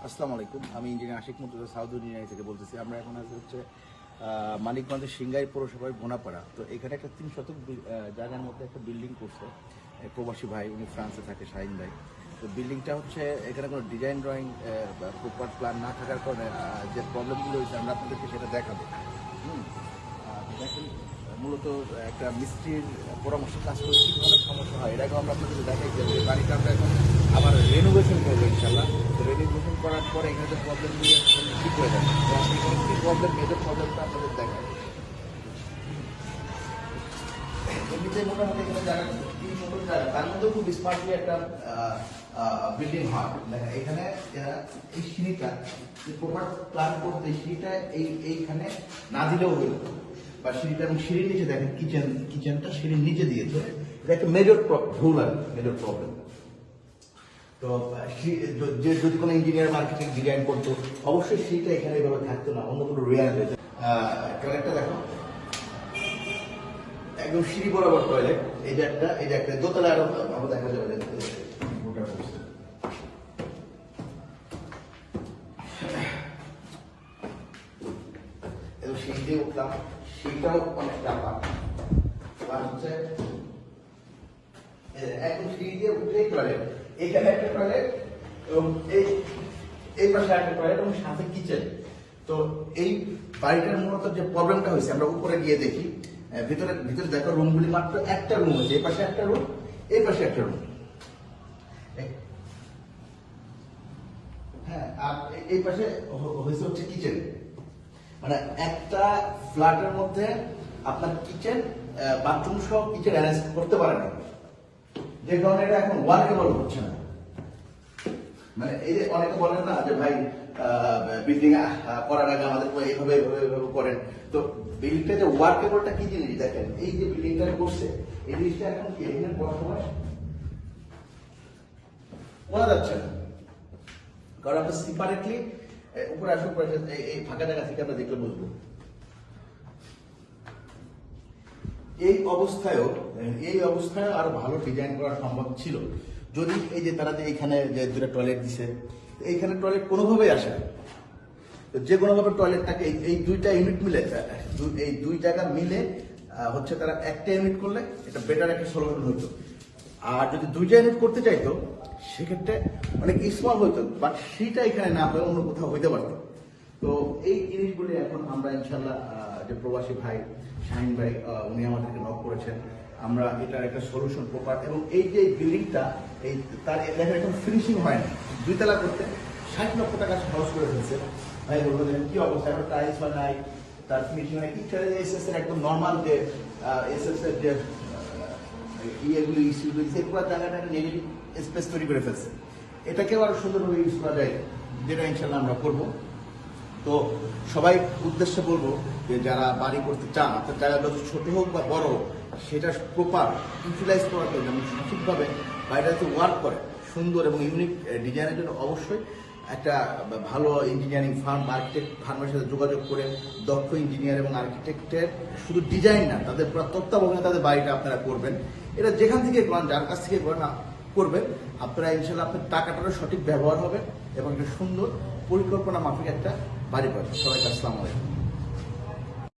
আসসালামু আলাইকুম। আমি engineer Ashiq Murtaza south engineering থেকে বলতেছি। আমরা এখন হচ্ছে মানিকগঞ্জের সিংগাই পৌরসভার ঘোনাপাড়া। তো এখানে একটা 3 শতক জায়গার মধ্যে একটা বিল্ডিং করছে প্রবাসী ভাই, উনি ফ্রান্সে থাকে, শাহিন ভাই। তো বিল্ডিংটা হচ্ছে এখানে কোনো ডিজাইন ড্রয়িং প্রপার প্ল্যান না থাকার কারণে যে প্রবলেমগুলো হয়েছে আমরা আপনাদেরকে সেটা দেখাবো। দেখেন, মূলত একটা মিস্ত্রির পরামর্শ কাজ করে কী ধরনের সমস্যা হয় এর আগে আমরা আপনাদের দেখাই যে বাড়িটা আমরা এখন আবার রেনোভেশন করবো ইনশাল্লাহ। তো রেনোভেশন করার পরে এখানে যে প্রবলেমগুলো ঠিক হয়ে যাবে। তো আপনি কী প্রবলেম, মেজর প্রবলেমটা আপনাদের দেখায়। এমনিতে মোটামুটি এখানে জায়গা 3 শতক জায়গা, তার মধ্যেও খুব স্মার্টলি একটা বিল্ডিং হয়। দেখেন এখানে এই সিঁড়িটা প্রপার প্ল্যান করতে সিঁড়িটা এইখানে না দিলেও হইল, বা সিঁড়িটা এবং সিঁড়ির নিচে দেখেন কিচেনটা সিঁড়ির নিচে দিয়েছে। এটা একটা মেজর ভুল আর মেজর প্রবলেম। তো যদি কোনো ইঞ্জিনিয়ার মার্কেটিং ডিজাইন করতো অবশ্যই সিঁড়িটা এখানে এভাবে থাকতো না, অন্য কোনো রেয়ার হয়েছে। টয়লেটটা দেখো একদম সিঁড়ি বরাবর টয়লেট। এই যে একটা দোতলা আরো আমরা দেখা যাবে সিঁড়ি দিয়ে উঠলাম, সিঁড়িটাও অনেক চাপা হচ্ছে। একদম সিঁড়ি দিয়ে উঠলেই টয়লেট, এখানে একটা টয়লেট এবং এই পাশে একটা টয়লেট এবং সাথে কিচেন। তো এই বাড়িটার মূলত যে প্রবলেমটা হয়েছে, আমরা উপরে গিয়ে দেখি ভিতরে দেখো রুমগুলি মাত্র একটা রুম হয়েছে। এই পাশে একটা রুম, এই পাশে একটা রুম, হ্যাঁ, আর এই পাশে হয়েছে হচ্ছে কিচেন। মানে একটা ফ্ল্যাটের মধ্যে আপনার কিচেন বাথরুম সহ কিচেন অ্যারেঞ্জ করতে পারে না, যে কারণে এটা এখন ওয়ার্কেবল হচ্ছে না। মানে এই যে অনেকে বলেন না যে ভাই বিল্ডিং করার আগে আমাদের এইভাবে করেন। তো বিল্ডিংটা যে ওয়ার্কেবলটা কি জিনিস দেখেন, এই যে বিল্ডিংটা করছে এই জিনিসটা এখন কি এখানে করার সময় করা যাচ্ছে না, কারণ আমরা সেপারেটলি উপরে আসলে এই ফাঁকা জায়গা থেকে আমরা দেখলে বুঝবো। এই অবস্থায়ও আরো ভালো ডিজাইন করা সম্ভব ছিল যদি এই যে তারা যে এইখানে যে দুটো টয়লেট দিছে, এইখানে টয়লেট কোনোভাবেই আসে না। যে কোনোভাবে টয়লেটটাকে এই দুইটা ইউনিট মিলে, এই দুই জায়গা মিলে হচ্ছে তারা একটা ইউনিট করলে এটা বেটার একটা সলিউশন হতো। আর যদি দুইটা ইউনিট করতে চাইতো সেক্ষেত্রে অনেক স্মল হইতো, বাট সেটা এখানে না হয়ে অন্য কোথাও হইতে পারতো। তো এই জিনিসগুলি এখন আমরা ইনশাল্লাহ যে প্রবাসী ভাই শাহিন ভাই উনি আমাদেরকে নক করেছেন, আমরা এটার একটা সলিউশন প্রপার। এবং এই যে বিল্ডিংটা এই তার দেখেন এখন ফিনিশিং হয় না, 2 তলা করতে 60 লক্ষ টাকা খরচ করে ফেলছে। ভাই বলবেন কি অবস্থা, এখন টাইলস বা নাই, তার ফিনিশিং হয় কি, এসএস এর একদম নর্মাল যে এসএস এর যে ইয়েগুলি ইস্যুগুলি সেগুলো জায়গাটা নেগেটিভ স্পেস তৈরি করে ফেলছে। এটাকেও আরো সুন্দরভাবে ইউজ করা যায়, যেটা ইনশাল্লাহ আমরা করবো। তো সবাই উদ্দেশ্যে বলবো যে যারা বাড়ি করতে চান, আপনার জায়গা যত ছোট হোক বা বড় হোক, সেটা প্রপার ইউটিলাইজ করার জন্য এবং সঠিকভাবে বাড়িটা যাতে ওয়ার্ক করে সুন্দর এবং ইউনিক ডিজাইনের জন্য অবশ্যই একটা ভালো ইঞ্জিনিয়ারিং ফার্ম, আর্কিটেক্ট ফার্মের সাথে যোগাযোগ করে দক্ষ ইঞ্জিনিয়ার এবং আর্কিটেক্টের শুধু ডিজাইন না, তাদের পুরো তত্ত্বাবধানে তাদের বাড়িটা আপনারা করবেন। এটা যেখান থেকে করেন, যার কাছ থেকে করবেন, আপনারা ইনশাল্লাহ আপনার টাকাটারও সঠিক ব্যবহার হবে এবং একটা সুন্দর পরিকল্পনা মাফিক একটা বাড়ি পাবেন। সবাইকে আসসালামু আলাইকুম।